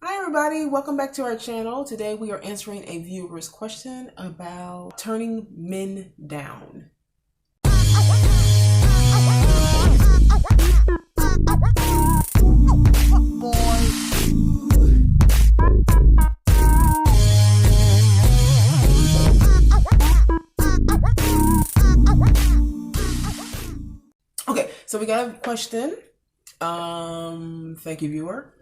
Hi everybody, welcome back to our channel. Today we are answering a viewer's question about turning men down. Okay, so we got a question. Thank you, viewer.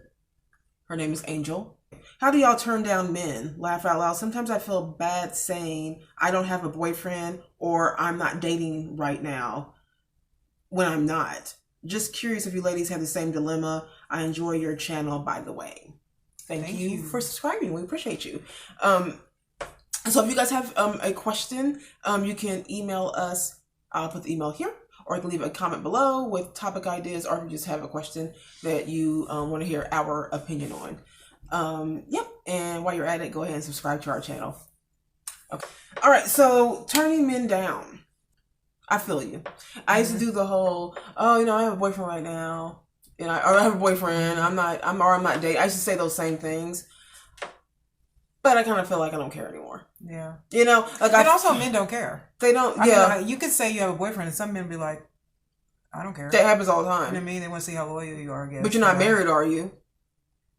Her name is Angel. How do y'all turn down men? Laugh out loud. Sometimes I feel bad saying I don't have a boyfriend or I'm not dating right now when I'm not. Just curious if you ladies have the same dilemma. I enjoy your channel, by the way. Thank you for subscribing. We appreciate you. So if you guys have a question, you can email us. I'll put the email here. Or you can leave a comment below with topic ideas, or if you just have a question that you want to hear our opinion on. Yep. And while you're at it, go ahead and subscribe to our channel. Okay. All right. So turning men down. I feel you. I used to do the whole, I have a boyfriend right now. Or I have a boyfriend. I'm not dating. I used to say those same things. But I kind of feel like I don't care anymore. Yeah. And also men don't care. They don't, you could say you have a boyfriend and some men be like, I don't care. That happens all the time. You know what I mean? They want to see how loyal you are, I guess. But you're not married, are you?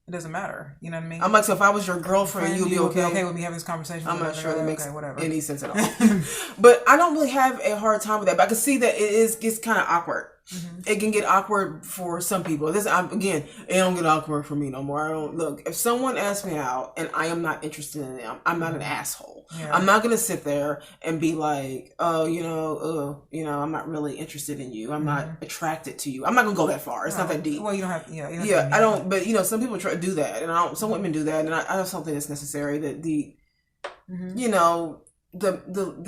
It doesn't matter. You know what I mean? I'm like, so if I was your girlfriend, you'd be okay with me having this conversation? I'm not sure that makes whatever. any sense at all. But I don't really have a hard time with that. But I can see that it gets kind of awkward. Mm-hmm. It can get awkward for some people. Again, it don't get awkward for me no more. Look, if someone asks me out and I am not interested in them, I'm not an asshole. Yeah. I'm not going to sit there and be like, I'm not really interested in you. I'm not attracted to you. I'm not going to go that far. It's not that deep. Well, you don't have, I don't, but some people try to do that, and some women do that, and I just don't think it's necessary that the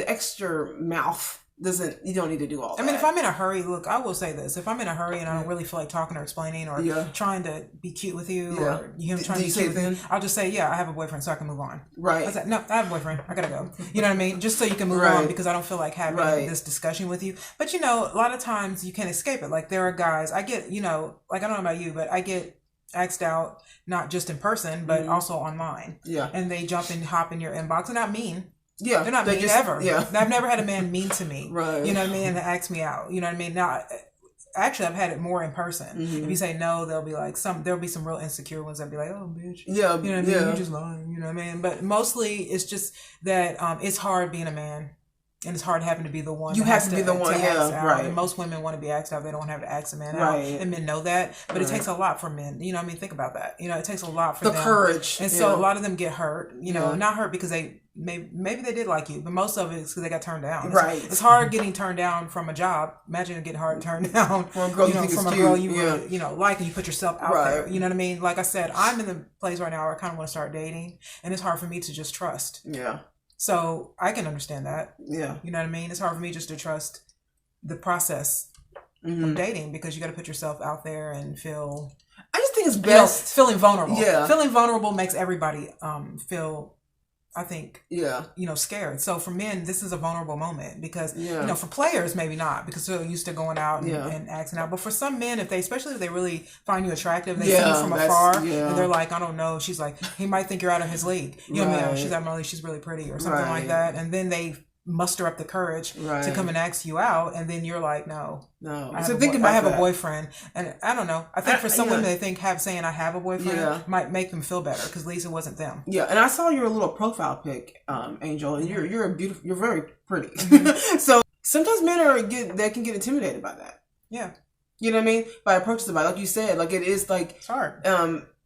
extra mouth you don't need to do all that. I mean, if I'm in a hurry, look, I will say this. If I'm in a hurry and I don't really feel like talking or explaining or trying to be cute with you or trying to be cute with you, I'll just say, I have a boyfriend so I can move on. Right. I said, no, I have a boyfriend. I gotta go. You know what I mean? Just so you can move on because I don't feel like having this discussion with you. But, a lot of times you can't escape it. Like there are guys, I get, like I don't know about you, but I get asked out not just in person, but also online. Yeah. And they hop in your inbox and not mean. Yeah, they're not mean ever. Yeah. I've never had a man mean to me. Right. You know what I mean? And ask me out. You know what I mean? Now, actually, I've had it more in person. Mm-hmm. If you say no, there'll be some real insecure ones that'll be like, oh, bitch. Yeah. You know what I mean? You're just lying. You know what I mean? But mostly it's just that it's hard being a man. And it's hard having to be the one. You have to be the one, right. And most women want to be asked out. They don't have to ask a man out. And men know that. But it takes a lot for men. You know what I mean? Think about that. It takes a lot for them. The courage. And so a lot of them get hurt. Not hurt because they maybe they did like you, but most of it is because they got turned down. It's hard getting turned down from a job. Imagine getting turned down from a girl you really, like, and you put yourself out there. You know what I mean? Like I said, I'm in the place right now where I kind of want to start dating, and it's hard for me to just trust. Yeah. So I can understand that. Yeah. You know what I mean? It's hard for me just to trust the process of dating because you got to put yourself out there and feel. I just think it's best feeling vulnerable. Yeah. Feeling vulnerable makes everybody feel. I think, scared. So for men, this is a vulnerable moment because, for players, maybe not because they're used to going out and acting out. But for some men, especially if they really find you attractive, they see you from afar and they're like, I don't know. She's like, he might think you're out of his league. You know what I mean? She's out of my league. She's really pretty or something like that. And then they muster up the courage to come and ask you out, and then you're like, no. I have a boyfriend, and I don't know. I think for some women, they think saying I have a boyfriend might make them feel better because at least it wasn't them. Yeah, and I saw your little profile pic, Angel, and you're beautiful. You're very pretty. Mm-hmm. So sometimes men they can get intimidated by that. Yeah, you know what I mean? By approaches about, like you said, like it is like it's hard.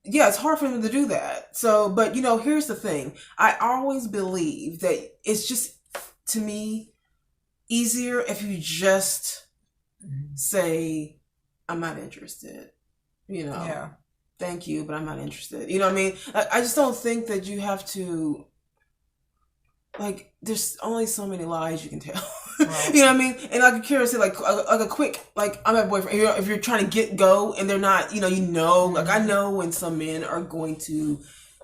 It's hard for them to do that. So, but here's the thing. I always believe that it's just. To me, easier if you just say, I'm not interested, thank you, but I'm not interested. You know what I mean? I just don't think that you have to, there's only so many lies you can tell. Right. You know what I mean? And I'm curious, like a quick, I'm a boyfriend. If you're trying to go and they're not, I know when some men are going to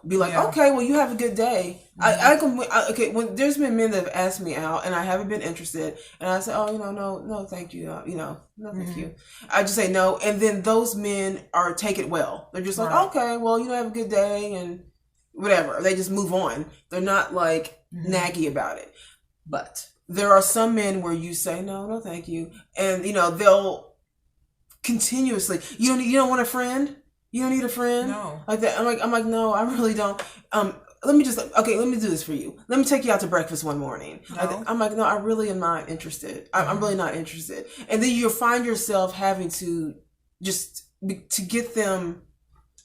be like, okay, well, you have a good day. Okay, when there's been men that have asked me out and I haven't been interested, and I say, oh, no, thank you, no, thank you. I just say no, and then those men take it well. They're just like, okay, well, have a good day and whatever. They just move on. They're not like naggy about it. But there are some men where you say no, thank you, and they'll continuously. You don't want a friend. You don't need a friend? No. Like that. I'm like, no, I really don't. Let me do this for you. Let me take you out to breakfast one morning. No. I'm like, no, I really am not interested. I'm really not interested. And then you'll find yourself having to to get them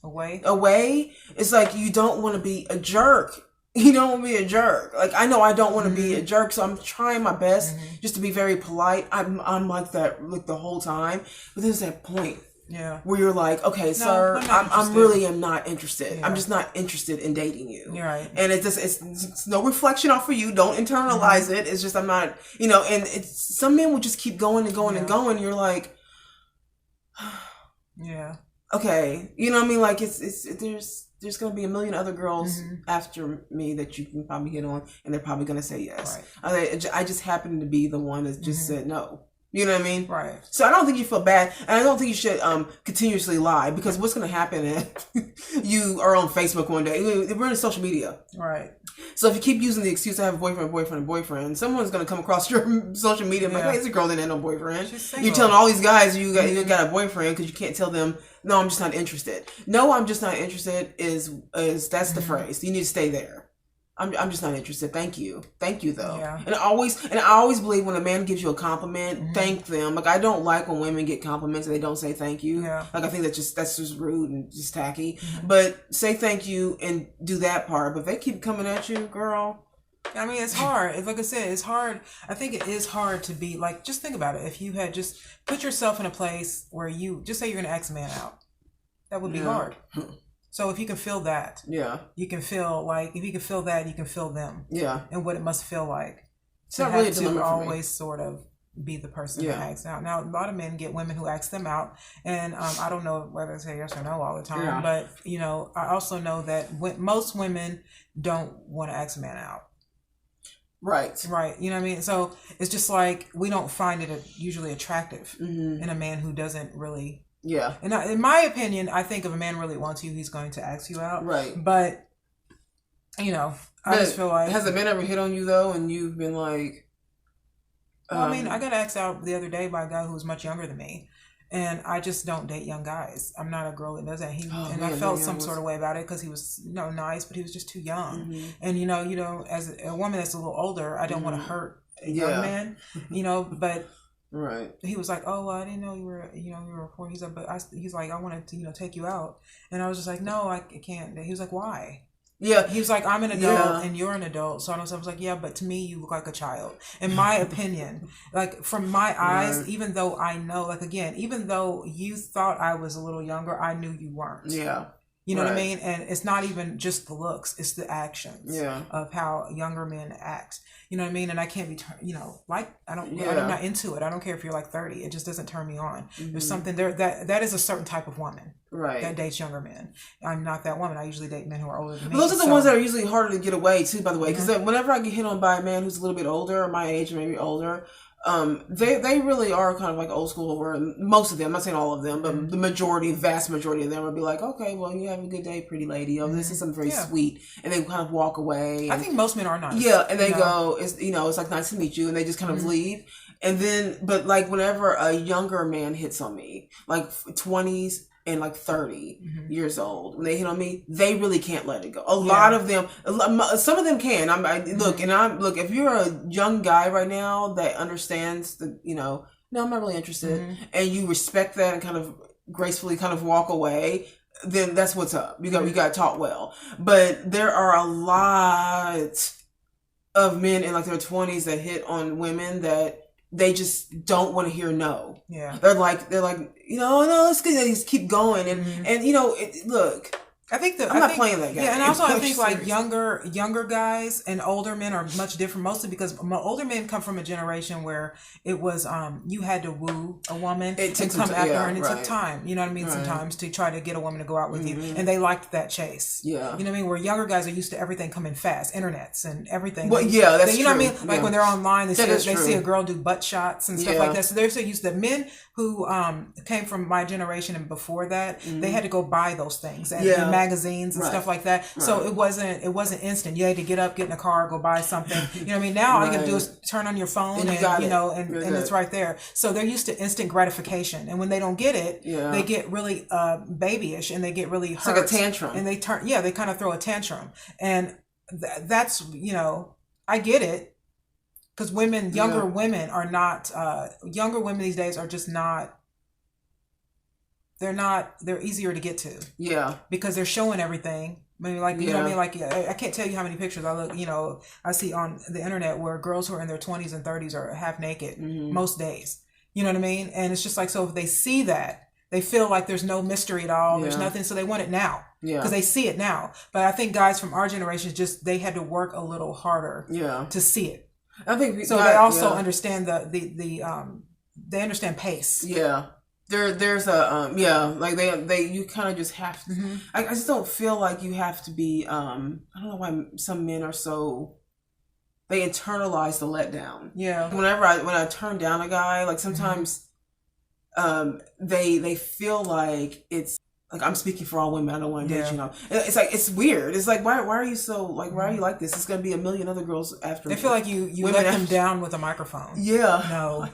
away. It's like, you don't want to be a jerk. You don't want to be a jerk. Like, I know I don't want to be a jerk, so I'm trying my best just to be very polite. I'm like that like the whole time. But there's that point. Yeah. Where you're like, okay, sir, I'm really am not interested. Yeah. I'm just not interested in dating you. You're right. And it's no reflection off of you. Don't internalize it. It's just, I'm not, and it's, some men will just keep going and going and going. You're like, yeah. Okay. You know what I mean? Like, there's going to be a million other girls after me that you can probably hit on, and they're probably going to say yes. Right. I just happen to be the one that just said no. You know what I mean? Right. So I don't think you feel bad, and I don't think you should continuously lie, because what's going to happen if you are on Facebook one day? We're in social media. Right. So if you keep using the excuse to have a boyfriend, someone's going to come across your social media and be like, hey, this girl didn't have no boyfriend. You're telling all these guys you got a boyfriend because you can't tell them, no, I'm just not interested. No, I'm just not interested is that's the phrase. You need to stay there. I'm just not interested. Thank you though. Yeah. And I always believe when a man gives you a compliment, thank them. Like, I don't like when women get compliments and they don't say thank you. Yeah. Like, I think that's just rude and just tacky. But say thank you and do that part. But if they keep coming at you, girl. I mean, it's hard. Like I said, it's hard. I think it is hard to be like, just think about it. If you had just put yourself in a place where you just say you're going to ask a man out, that would be hard. So if you can feel that, you can feel like, if you can feel that, you can feel them. Yeah. And what it must feel like. It's not really a dilemma to for always me. Sort of be the person who asks out. Now, a lot of men get women who ask them out, and I don't know whether to say yes or no all the time, but I also know that most women don't want to ask a man out. Right. You know what I mean? So it's just like, we don't find it usually attractive in a man who doesn't really. Yeah. And in my opinion, I think if a man really wants you, he's going to ask you out. Right. But, I just feel like. Has a man ever hit on you, though, and you've been like. Well, I mean, I got asked out the other day by a guy who was much younger than me. And I just don't date young guys. I'm not a girl that does that. I felt some sort of way about it because he was, nice, but he was just too young. And, as a woman that's a little older, I don't want to hurt a young man, but. Right. He was like, "Oh, well, I didn't know you were a four." He's like, he's like, "I wanted to, take you out," and I was just like, "No, I can't." He was like, "Why?" Yeah. He was like, "I'm an adult and you're an adult," so I was like, "Yeah, but to me, you look like a child." In my opinion, like, from my eyes, even though I know, like, again, even though you thought I was a little younger, I knew you weren't. Yeah. You know what I mean? And it's not even just the looks; it's the actions of how younger men act. You know what I mean? And I can't be, I'm not into it. I don't care if you're like 30. It just doesn't turn me on. There's something there that is a certain type of woman that dates younger men. I'm not that woman. I usually date men who are older than me. Those are the ones that are usually harder to get away too, by the way. Because whenever I get hit on by a man who's a little bit older, or my age, or maybe older, they really are kind of like old school, where most of them, I'm not saying all of them, but the vast majority of them will be like, okay, well, you have a good day, pretty lady. This is something very sweet. And they kind of walk away. I think most men are nice. Yeah. And they go, it's like, nice to meet you. And they just kind of leave. And then, but like, whenever a younger man hits on me, like 20s and like 30 years old, when they hit on me, they really can't let it go. A lot of them, some of them can. Look, if you're a young guy right now that understands no, I'm not really interested, and you respect that and kind of gracefully kind of walk away, then that's what's up. You got taught well. But there are a lot of men in like their 20s that hit on women that they just don't want to hear no. Yeah. They're like, no, let's get, they just keep going. And, look, I'm not playing that game. Yeah, and also I think like younger guys and older men are much different, mostly because older men come from a generation where it was you had to woo a woman and come after her, and it took time. You know what I mean? Right. Sometimes to try to get a woman to go out with you, and they liked that chase. Yeah, you know what I mean? Where younger guys are used to everything coming fast, internets and everything. Well, yeah, that's true. You know what I mean? Like when they're online, they see a girl do butt shots and stuff like that. So they're so used to men who came from my generation and before that, they had to go buy those things and magazines and stuff like that. Right. So it wasn't instant. You had to get up, get in a car, go buy something. You know what I mean? Now all you can do is turn on your phone and it's right there. So they're used to instant gratification, and when they don't get it, they get really babyish and they get really hurt. It's like a tantrum. And they kind of throw a tantrum, and that's I get it. Because younger women are not, younger women these days are just not, they're easier to get to. Yeah. Because they're showing everything. I mean, like, you know what I mean? Like, I can't tell you how many pictures I see on the internet where girls who are in their 20s and 30s are half naked most days. You know what I mean? And it's just like, so if they see that, they feel like there's no mystery at all. There's nothing. So they want it now. Yeah. Because they see it now. But I think guys from our generation they had to work a little harder to see it. I think so. They also understand they understand pace. Yeah, there's a like you kind of just have to. Mm-hmm. I just don't feel like you have to be. I don't know why some men are so. They internalize the letdown. Yeah. When I turn down a guy, like sometimes, they feel like it's. Like I'm speaking for all women. I don't want to date you. It's like it's weird. It's like why are you so like why are you like this? It's gonna be a million other girls after. They feel like you let them down with a microphone. Yeah. No.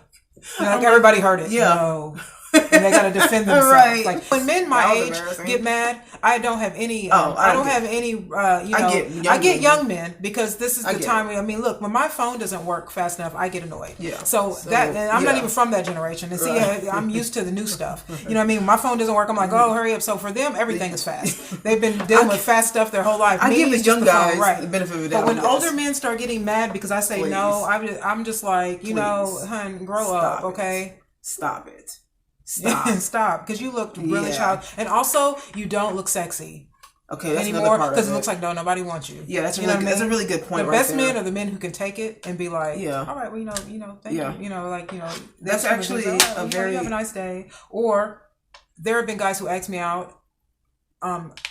Like everybody heard it. Yeah. No. And they got to defend themselves. Right. Like when men my age get mad, I don't have any. I don't have any. I get young men because this is the time. I mean, look, when my phone doesn't work fast enough, I get annoyed. Yeah. So that, and I'm not even from that generation. And see, I'm used to the new stuff. You know what I mean? When my phone doesn't work, I'm like, oh, hurry up. So for them, everything is fast. They've been dealing with fast stuff their whole life. I give the young guys the benefit of the doubt. But when older men start getting mad because I say no, I'm just like, hun, grow up, okay? Stop it. Stop, because you looked really childish, and also you don't look sexy. Okay, that's anymore because it looks like nobody wants you. Yeah, that's that's a really good point. The best men are the men who can take it and be like, all right, well, thank you, that's actually a very. You have a nice day. Or there have been guys who ask me out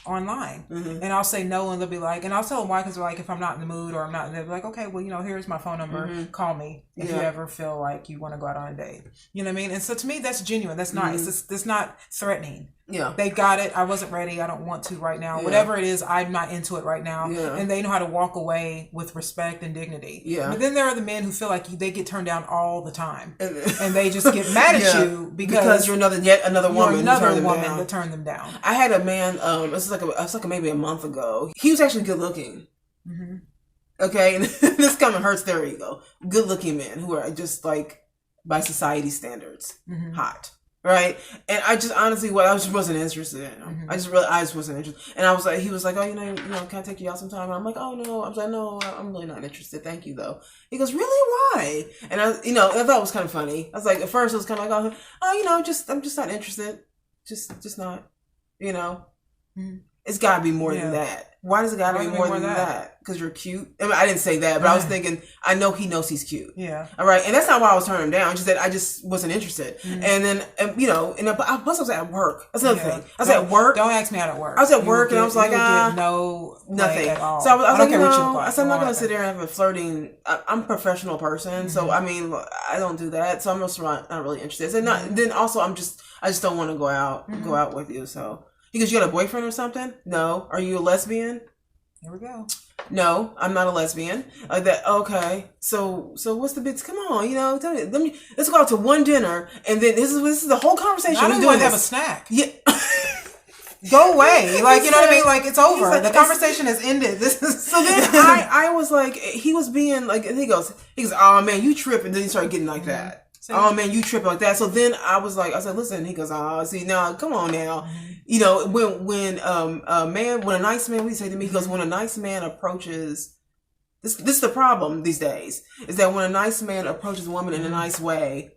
online, and I'll say no, and they'll be like, and I'll tell them why, because they're like, if I'm not in the mood or I'm not, and they'll be like, okay, well, here's my phone number, call me if you ever feel like you want to go out on a date. You know what I mean? And so to me, that's genuine. That's nice. It's not threatening. Yeah. They got it. I wasn't ready. I don't want to right now. Yeah. Whatever it is, I'm not into it right now. Yeah. And they know how to walk away with respect and dignity. Yeah. But then there are the men who feel like they get turned down all the time. And they just get mad at you because you're another woman that turned them down. I had a man, it was like maybe a month ago. He was actually good looking. Mm-hmm. Okay. And this kind of hurts their ego. Good looking men who are just like by society standards, hot. Right, and I just honestly, I just wasn't interested in him. I just wasn't interested. And I was like, he was like, oh, can I take you out sometime? And I'm like, oh no. I was like, no, I'm really not interested. Thank you though. He goes, really? Why? And I thought it was kind of funny. I was like, at first it was kind of like, I'm just not interested. Just not, It's got to be more than that. Why does it got to be more than that? Because you're cute. I mean, I didn't say that, but I was thinking, I know he knows he's cute. Yeah. All right. And that's not why I was turning him down. Just that I just wasn't interested. Mm-hmm. And then, plus I was at work. That's another thing. I was at work. Don't ask me out at work. I was at work and I was like, nothing at all. So I was like, I'm not going to sit there and have a flirting. I'm a professional person. So, I mean, I don't do that. So I'm just not really interested. And then also I just don't want to go out with you. So. Because you got a boyfriend or something? No. Are you a lesbian? Here we go. No, I'm not a lesbian. Like that. Okay. So what's the big? Come on, tell me. Let's go out to one dinner, and then this is the whole conversation. I don't want to have a snack. Yeah. Go away. Like, you know what I mean? Like, it's over. Like, the conversation has ended. This is so then I was like, he was being like, he goes, oh man, you tripping. And then he started getting like that. Oh man, you tripping like that. So then I was like, listen. He goes, see now, come on now. When a nice man, what do you say to me? He goes, when a nice man approaches, this is the problem these days, is that when a nice man approaches a woman in a nice way,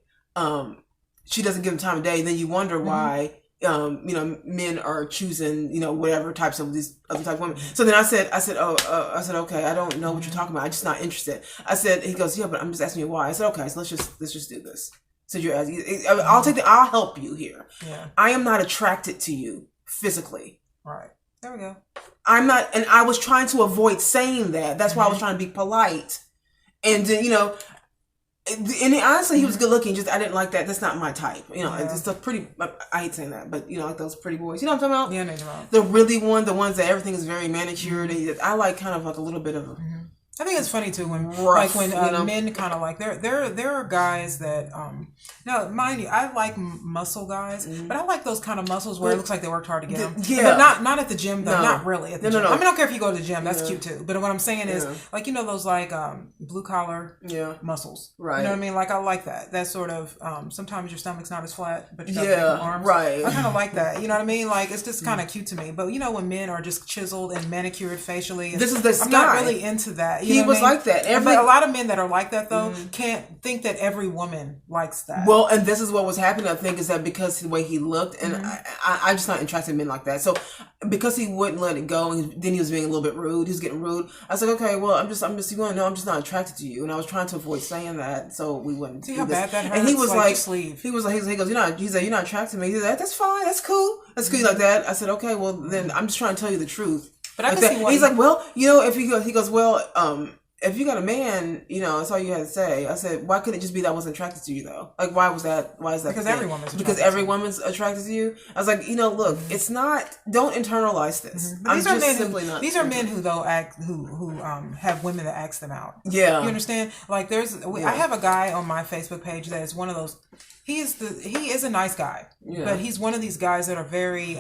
she doesn't give him time of day. Then you wonder why men are choosing, whatever types of these other type of women. So then I said, okay, I don't know what you're talking about. I'm just not interested. I said, he goes, yeah, but I'm just asking you why. I said, okay, so let's just do this. So you're asking, I'll help you here. Yeah. I am not attracted to you physically. Right. There we go. I'm not, and I was trying to avoid saying that. That's why I was trying to be polite. And then, and honestly, he was good looking. Just I didn't like that. That's not my type. It's a pretty. I hate saying that, but like those pretty boys. You know what I'm talking about? Yeah, no. The really the ones that everything is very manicured. I like kind of like a little bit of. I think it's funny too when rough, men kind of like there are guys that now mind you, I like muscle guys, but I like those kind of muscles where it looks like they worked hard to get them. Yeah, but not at the gym though. Not really at the gym. No. I mean, I don't care if you go to the gym. That's cute too. But what I'm saying is like those like blue collar muscles. Right. You know what I mean? Like I like that. That sort of sometimes your stomach's not as flat, but you got big arms. Right. I kind of like that. You know what I mean? Like it's just kind of cute to me. But when men are just chiseled and manicured facially, this is the I'm not really into that. He was like that. But a lot of men that are like that though can't think that every woman likes that. Well, and this is what was happening. I think is that because the way he looked, and I'm just not interested in men like that. So because he wouldn't let it go, and then he was being a little bit rude. He was getting rude. I was like, okay, well, I'm just you want to know I'm just not attracted to you, and I was trying to avoid saying that so we wouldn't. See how bad that hurts. And he was like, he goes, you're not attracted to me. He's like, that's fine, that's cool, like that. I said, okay, well then I'm just trying to tell you the truth. But I can see why he's like, well, if he goes, well, if you got a man, that's all you had to say. I said, why couldn't it just be that I wasn't attracted to you though? Like, why is that? Because every woman's attracted to you. I was like, look, it's not. Don't internalize this. These are men who though who have women that ask them out. Yeah, you understand? Like, I have a guy on my Facebook page that is one of those. He is a nice guy, but he's one of these guys that are very.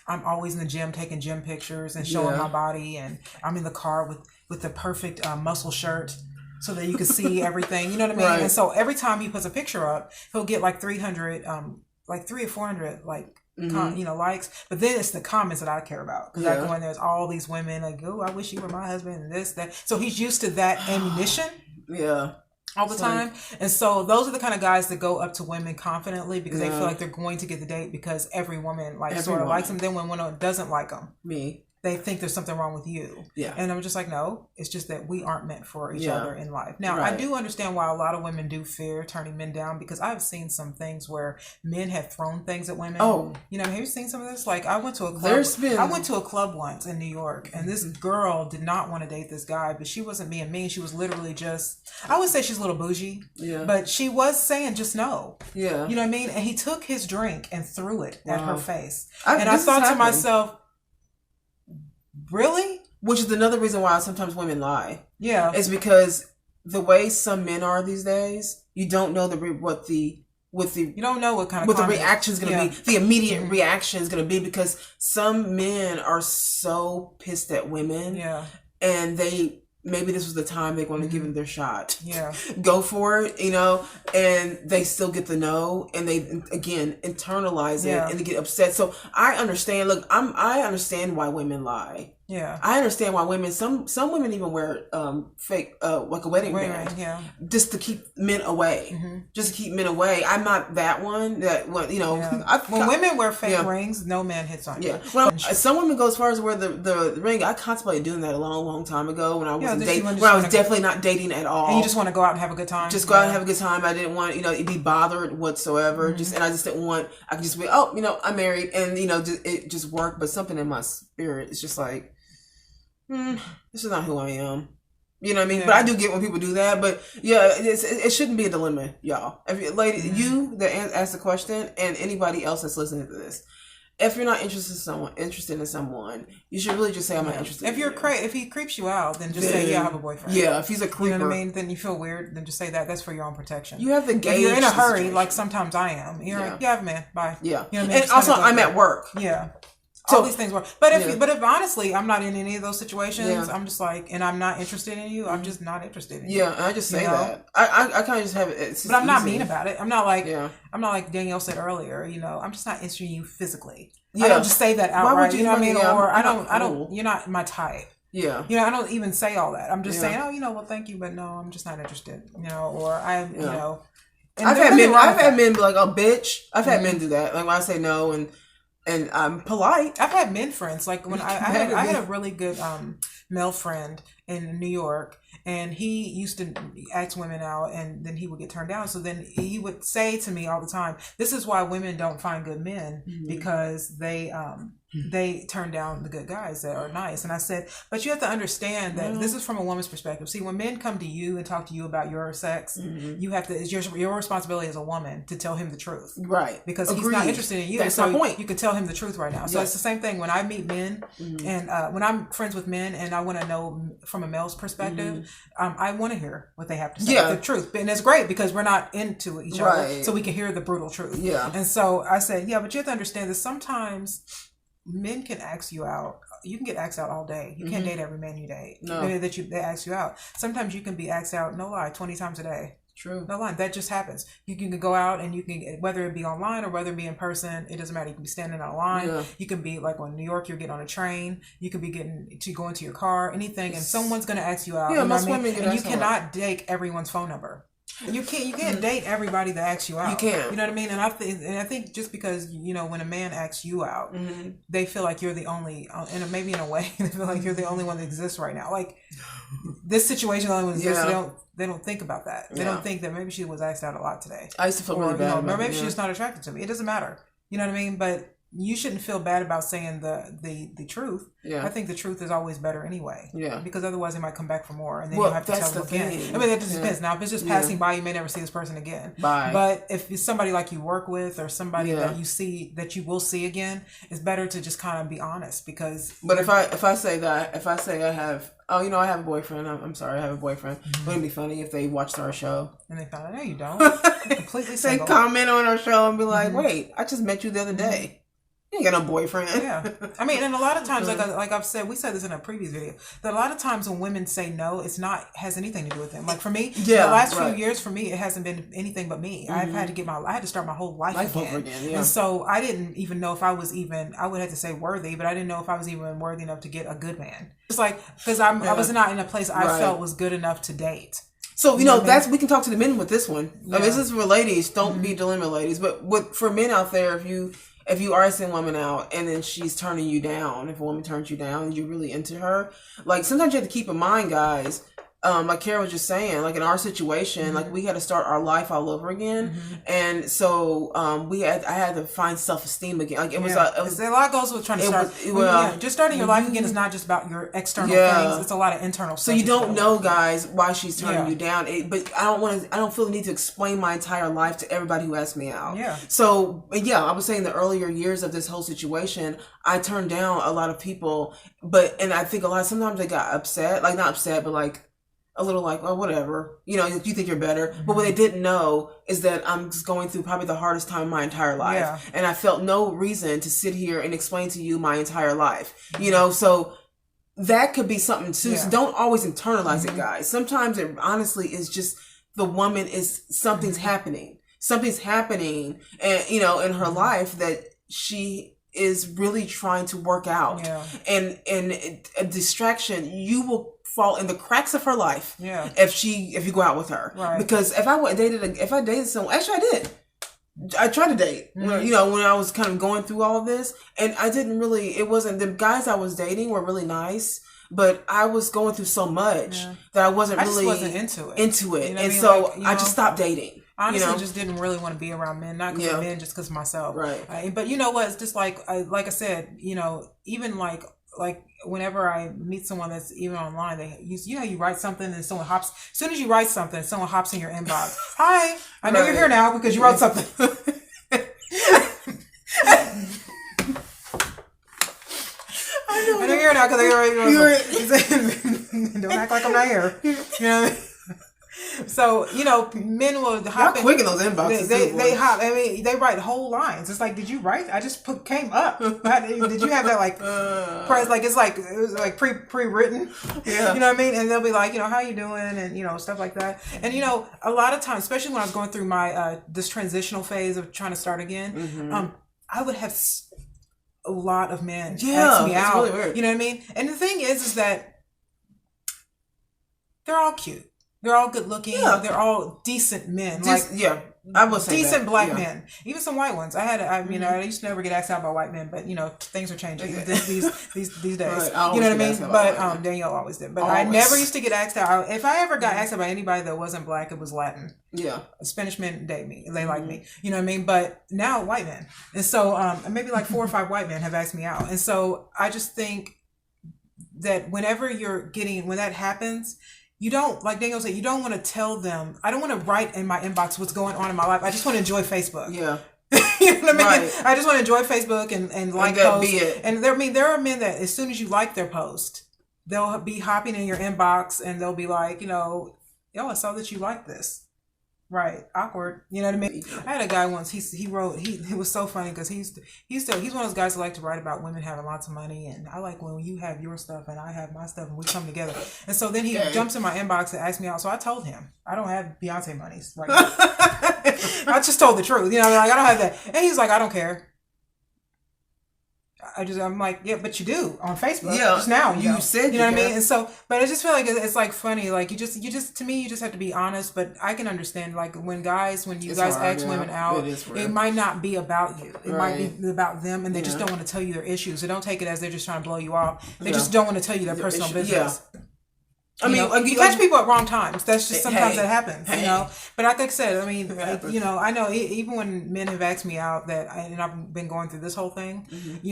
I'm always in the gym taking gym pictures and showing my body, and I'm in the car with the perfect muscle shirt so that you can see everything. You know what I mean? Right. And so every time he puts a picture up, he'll get like 300, like 300 or 400 like likes. But then it's the comments that I care about because I go in there's all these women like, oh, I wish you were my husband and this that. So he's used to that ammunition. All the time. And so those are the kind of guys that go up to women confidently because they feel like they're going to get the date because every woman sort of likes them. Then when one doesn't like them, they think there's something wrong with you. Yeah. And I'm just like, no, it's just that we aren't meant for each other in life. Now, I do understand why a lot of women do fear turning men down because I've seen some things where men have thrown things at women. Oh. Have you seen some of this? Like I went to a club. I went to a club once in New York and this girl did not want to date this guy, but she wasn't being mean. She was literally just, I would say she's a little bougie. Yeah. But she was saying just no. Yeah. You know what I mean? And he took his drink and threw it at her face. I thought to myself, really? Which is another reason why sometimes women lie. Yeah. It's because the way some men are these days, you don't know you don't know what kind of the reaction is going to be. The immediate reaction is going to be because some men are so pissed at women. Yeah. And maybe this was the time they want to give them their shot. Yeah. Go for it, and they still get the no and they again internalize it and they get upset. So I understand, I understand why women lie. Yeah. I understand why women some women even wear fake like a wedding band. Yeah. Just to keep men away. Mm-hmm. Just to keep men away. I'm not that one when women wear fake rings, no man hits on you. Yeah. Well, some women go as far as wear the ring. I contemplated doing that a long time ago when I was definitely not dating at all. And you just want to go out and have a good time. Just go out and have a good time. I didn't want to be bothered whatsoever. Mm-hmm. And I just didn't want. I could just be I'm married and it just worked. But something in my spirit is just like. This is not who I am. You know what I mean? Yeah. But I do get when people do that. But yeah, it shouldn't be a dilemma, y'all. If you, lady, you that asked the question, and anybody else that's listening to this, if you're not interested in someone, you should really just say I'm not interested. If he creeps you out, then just say I have a boyfriend. Yeah, if he's a creeper, you know what I mean. Then you feel weird. Then just say that. That's for your own protection. You have to gauge. If you're in a hurry, like sometimes I am. You're like, yeah, man, bye. Yeah, you know what I mean? And also I'm at work. Yeah. All these things work. But if honestly I'm not in any of those situations, I'm just like, and I'm not interested in you, I'm just not interested in you. Yeah, I just say that. I kind of just have it. But I'm not mean about it. I'm not like Danielle said earlier, I'm just not interested in you physically. Yeah. I don't just say that outright. You know what I mean? Or I don't you're not my type. Yeah. I don't even say all that. I'm just saying, well, thank you, but no, I'm just not interested. Or I've had men be like, "Oh, bitch." I've had men do that. Like when I say no, and I'm polite. I've had men friends. Like when I had a really good male friend in New York, and he used to ask women out, and then he would get turned down. So then he would say to me all the time, "This is why women don't find good men, because they turn down the good guys that are nice." And I said, but you have to understand that this is from a woman's perspective. See, when men come to you and talk to you about your sex, you have to, it's your responsibility as a woman to tell him the truth. Right. Because he's not interested in you. That's my point. You can tell him the truth right now. So it's the same thing when I meet men and when I'm friends with men and I want to know from a male's perspective, I want to hear what they have to say. The truth. And it's great because we're not into each other. So we can hear the brutal truth. Yeah. And so I said, but you have to understand that sometimes men can ask you out. You can get asked out all day. You can't date every man you date. No. They ask you out. Sometimes you can be asked out, no lie, 20 times a day. True. No lie. That just happens. You can go out and you can, whether it be online or whether it be in person, it doesn't matter. You can be standing in a line. Yeah. You can be like on New York, you're getting on a train. You could be go into your car, anything, and someone's going to ask you out. Yeah, most women get asked out. And you cannot take everyone's phone number. You can't date everybody that asks you out. You can't. You know what I mean? And I think just because, when a man asks you out, they feel like you're the only, and maybe in a way, they feel like you're the only one that exists right now. Like this situation, the only one that exists, they don't think about that. They don't think that maybe she was asked out a lot today. I used to feel really bad. Or maybe she's just not attracted to me. It doesn't matter. You know what I mean? But you shouldn't feel bad about saying the truth. Yeah. I think the truth is always better anyway. Yeah. Because otherwise they might come back for more and then you'll have to tell them again. I mean, that just depends. Now, if it's just passing by, you may never see this person again. Bye. But if it's somebody like you work with or somebody that you see, that you will see again, it's better to just kind of be honest because... But if I say I have... Oh, I have a boyfriend. I'm sorry, I have a boyfriend. Wouldn't it be funny if they watched our show? And they found out, no, you don't. Completely single. They comment on our show and be like, wait, I just met you the other day. You ain't got no boyfriend. Yeah. I mean, and a lot of times, like I've said, we said this in a previous video, that a lot of times when women say no, has anything to do with them. Like for me, the last few years, for me, it hasn't been anything but me. I've had to I had to start my whole life again. Over again. Yeah. And so I didn't even know if I was I would have to say worthy, but I didn't know if I was even worthy enough to get a good man. It's like, because I was not in a place I felt was good enough to date. So, that's, we can talk to the men with this one. Yeah. I mean, this is for ladies. Don't be dilemma ladies. But for men out there, if you are seeing a woman out and then she's turning you down, if a woman turns you down and you're really into her, like sometimes you have to keep in mind, guys, like Kara was just saying, like in our situation, like we had to start our life all over again. And so I had to find self-esteem again. Like it was a lot goes with trying to start. Just starting your life again is not just about your external things. It's a lot of internal stuff. So you don't know, guys, why she's turning you down. But I don't feel the need to explain my entire life to everybody who asks me out. Yeah. So I was saying the earlier years of this whole situation, I turned down a lot of people, and I think sometimes they got upset, like not upset, but like a little like, oh, whatever, you think you're better. But what they didn't know is that I'm just going through probably the hardest time of my entire life. Yeah. And I felt no reason to sit here and explain to you my entire life, so that could be something too. Yeah. So don't always internalize it, guys. Sometimes it honestly is just the woman something's happening. Something's happening and, in her life that she is really trying to work out. Yeah. And a distraction, you will fall in the cracks of her life. Yeah. If you go out with her. Right. Because if I dated someone, actually I did. I tried to date, when I was kind of going through all of this, and it wasn't, the guys I was dating were really nice, but I was going through so much that I wasn't into it. And so I just stopped dating. Honestly, just didn't really want to be around men, not because of men, just because of myself. Right. But you know what? It's just like I said, even like whenever I meet someone that's even online, you write something and someone hops. As soon as you write something, someone hops in your inbox. Hi, I know you're here now because you wrote something. I know you're here now because I already wrote something. Don't act like I'm not here. You know what I mean? So, men will hop in. Quick in those inboxes. They hop. I mean, they write whole lines. It's like, did you write? I just came up. Did you have that press? Like, it was like pre-written. Yeah. You know what I mean? And they'll be like, how you doing? And, stuff like that. And, a lot of times, especially when I was going through my, this transitional phase of trying to start again, I would have a lot of men ask me out. Really weird. You know what I mean? And the thing is that they're all cute. They're all good looking. Yeah. They're all decent men. I would say decent black men, even some white ones. I used to never get asked out by white men, but things are changing these days. Right. You know what I mean? But Danielle always did. But I never used to get asked out. If I ever got asked out by anybody that wasn't black, it was Latin. Yeah, Spanish men date me. They like me. You know what I mean? But now white men, and so maybe like 4 or 5 white men have asked me out, and so I just think that when that happens. You don't, like Daniel said, you don't want to tell them. I don't want to write in my inbox what's going on in my life. I just want to enjoy Facebook. Yeah. You know what I mean? Right. I just want to enjoy Facebook and like posts. And there are men that as soon as you like their post, they'll be hopping in your inbox and they'll be like, yo, I saw that you like this. Right. Awkward. You know what I mean? I had a guy once, he wrote, it was so funny because he's one of those guys who like to write about women having lots of money, and I like when you have your stuff and I have my stuff and we come together. And so then he jumps in my inbox and asks me out. So I told him, I don't have Beyonce monies right now. I just told the truth. I don't have that. And he's like, I don't care. I'm like, yeah, but you do on Facebook. Yeah, just now you said, you know what I mean. And so, but I just feel like it's like funny. Like you just to me, you just have to be honest. But I can understand like when you guys ask women out, it might not be about you. It might be about them, and they just don't want to tell you their issues. So don't take it as they're just trying to blow you off. They just don't want to tell you their personal business. Yeah. I mean, you catch people at wrong times. That's just sometimes that happens, But like I said, I mean, I know even when men have asked me out and I've been going through this whole thing,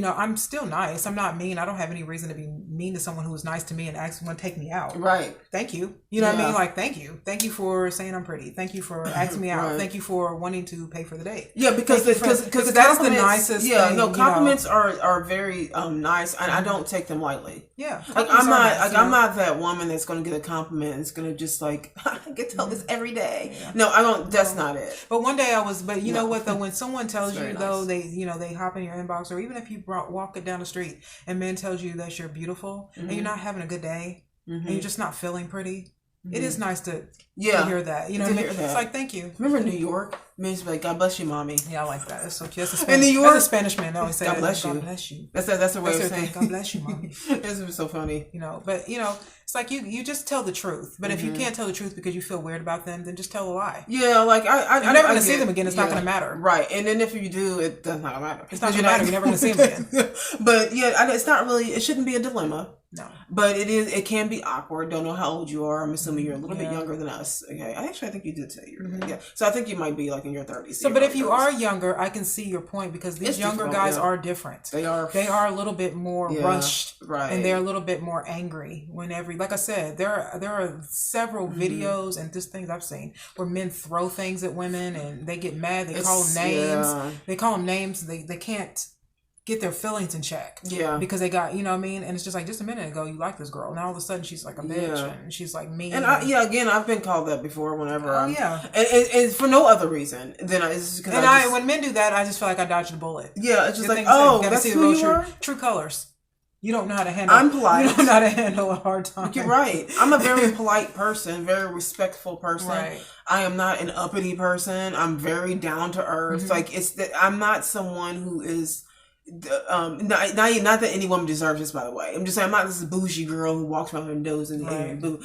I'm still nice. I'm not mean. I don't have any reason to be mean to someone who was nice to me and want to take me out. Right. Thank you. You know what I mean? Like, thank you. Thank you for saying I'm pretty. Thank you for asking me out. Right. Thank you for wanting to pay for the date. Yeah, because that's the nicest thing. No, compliments are very nice, and I don't take them lightly. Yeah. Like I'm not that woman that's going to get a compliment. It's going to just like, I get told this every day. Yeah. No, I don't. That's not it. But one day I was, but you know what though, when someone tells you though, they hop in your inbox, or even if you walk it down the street and men tells you that you're beautiful and you're not having a good day and you're just not feeling pretty. It is nice to hear that. You know what I mean? It's like, thank you. Remember New York? Men's like, God bless you, mommy. Yeah, I like that. That's so cute. In New York, that's a Spanish man. They always say, God bless you. God bless you. That's the way of saying, God bless you, mommy. This is so funny. But it's like you just tell the truth. But if you can't tell the truth because you feel weird about them, then just tell a lie. Yeah, like you're never going to see them again. It's not going to matter. Right. And then if you do, it does not matter. It's not going to matter. You're never going to see them again. But it's not really. It shouldn't be a dilemma. No. But it is. It can be awkward. Don't know how old you are. I'm assuming you're a little bit younger than us. Okay. I think you did say you're. Yeah. So I think you might be like in your 30s. So, but if you are younger, I can see your point because these younger guys are different. They are a little bit more rushed, right? And they're a little bit more angry whenever. Like I said, there are several videos and just things I've seen where men throw things at women and they get mad. They call them names. Yeah. They call them names. They can't get their feelings in check. Yeah. Because they got, you know what I mean? And it's just like, just a minute ago, you like this girl. Now all of a sudden she's like a bitch and she's like mean. And again, I've been called that before whenever and for no other reason than it's because when men do that, I just feel like I dodged a bullet. Yeah. It's just like, that's who you are? True colors. You don't know how to handle. I'm polite. You don't know how to handle a hard time. You're right. I'm a very polite person, very respectful person. Right. I am not an uppity person. I'm very down to earth. Mm-hmm. Like it's that I'm not someone who is. Not that any woman deserves this, by the way. I'm just saying I'm not this bougie girl who walks around her nose and boo.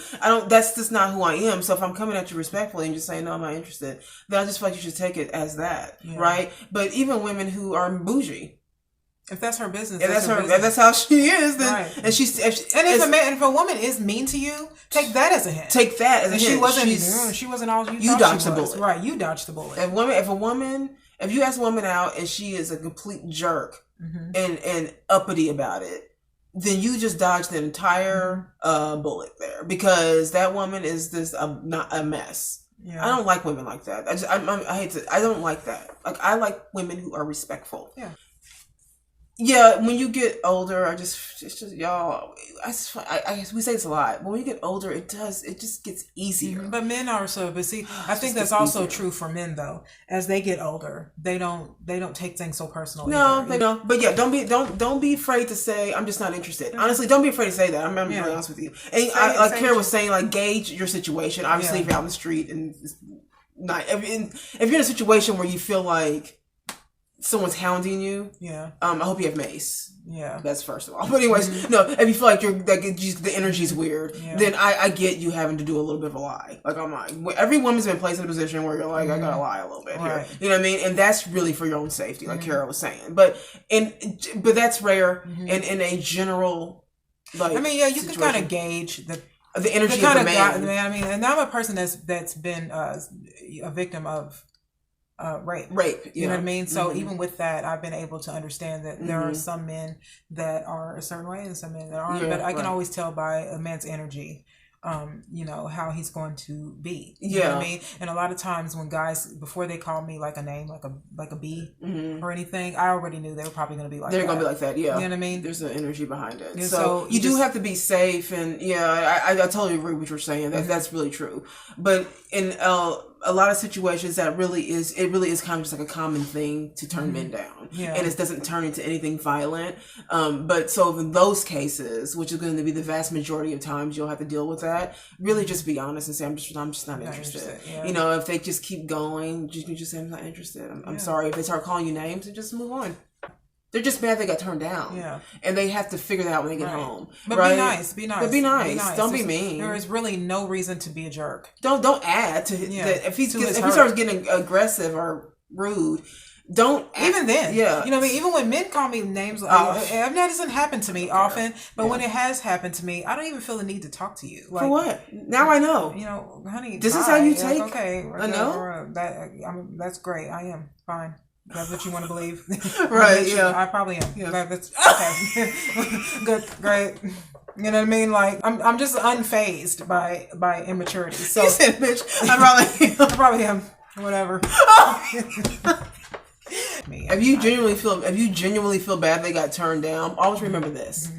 That's just not who I am. So if I'm coming at you respectfully and just saying no, I'm not interested, then I just feel like you should take it as that, right? But even women who are bougie, if that's her business, if that's how she is, then and if a woman is mean to you, take that as a hint. Take that as a hint. She wasn't all you dodged the bullet, right? You dodged the bullet. If you ask a woman out and she is a complete jerk and uppity about it, then you just dodged the entire bullet there because that woman is not a mess. Yeah. I don't like women like that. I don't like that. Like I like women who are respectful. Yeah. Yeah, when you get older, it's just y'all. We say this a lot. When you get older, it just gets easier. But men are so. But see, I think that's also true for men though. As they get older, they don't take things so personally. No, they don't. But yeah, don't be afraid to say I'm just not interested. Honestly, don't be afraid to say that. I'm being really honest with you. And like Kara was saying, like gauge your situation. Obviously, if you're out in the street and it's not, if you're in a situation where you feel like someone's hounding you. Yeah. I hope you have mace. Yeah. That's first of all. But anyways, no, if you feel like the energy's weird, then I get you having to do a little bit of a lie. Like, I'm like, every woman's been placed in a position where you're like, I gotta lie a little bit here. You know what I mean? And that's really for your own safety, like Kara was saying. But that's rare in a general, like, I mean, yeah, you can kind of gauge the energy of the man. I mean, and I'm a person that's been a victim of rape. You know what I mean? So even with that, I've been able to understand that there are some men that are a certain way and some men that aren't. But I can always tell by a man's energy, you know, how he's going to be. You know what I mean? And a lot of times when guys, before they call me like a name, like a B or anything, I already knew they were probably going to be like They're going to be like that, yeah. You know what I mean? There's an energy behind it. Yeah, so you do have to be safe, and I totally agree with what you're saying. That's really true. But in a lot of situations, it really is kind of just like a common thing to turn men down, and it doesn't turn into anything violent. But so in those cases, which is going to be the vast majority of times, you'll have to deal with that. Really, just be honest and say, I'm just not interested. You know, if they just keep going, you just say, I'm not interested. I'm sorry. If they start calling you names, and just move on. They're just mad they got turned down. Yeah. And they have to figure that out when they get home. But be nice. Be nice. But be nice. Don't be mean. There is really no reason to be a jerk. Don't add to that. If he starts getting aggressive or rude, don't even then. Yeah. You know what I mean? Even when men call me names, that doesn't happen to me often. But when it has happened to me, I don't even feel the need to talk to you. Like, for what? Now I know. You know, honey. This is how you take. Like, okay. I know. That's great. I am fine. That's what you want to believe, right? Yeah, I probably am. Yeah. That's okay. Good, great. You know what I mean? Like I'm just unfazed by immaturity. So, you said, bitch, I probably am. Whatever. If you genuinely feel bad they got turned down, always remember this.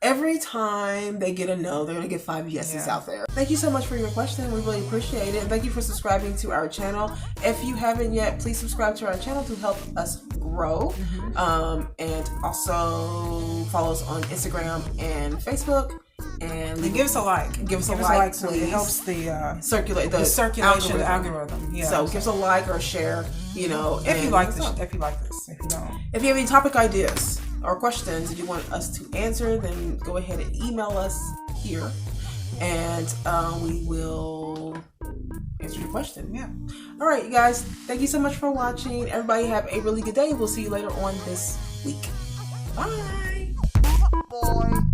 Every time they get a no, they're going to get 5 yeses out there. Thank you so much for your question. We really appreciate it. And thank you for subscribing to our channel. If you haven't yet, please subscribe to our channel to help us grow. And also follow us on Instagram and Facebook. And give us a like. Give us a like, so please. It helps the circulation of the algorithm. Yeah. So give us a like or share. You know, if you like this. If you don't. If you have any topic ideas or questions that you want us to answer, then go ahead and email us here, and we will answer your question. Yeah. All right, you guys. Thank you so much for watching. Everybody have a really good day. We'll see you later on this week. Bye. Boy.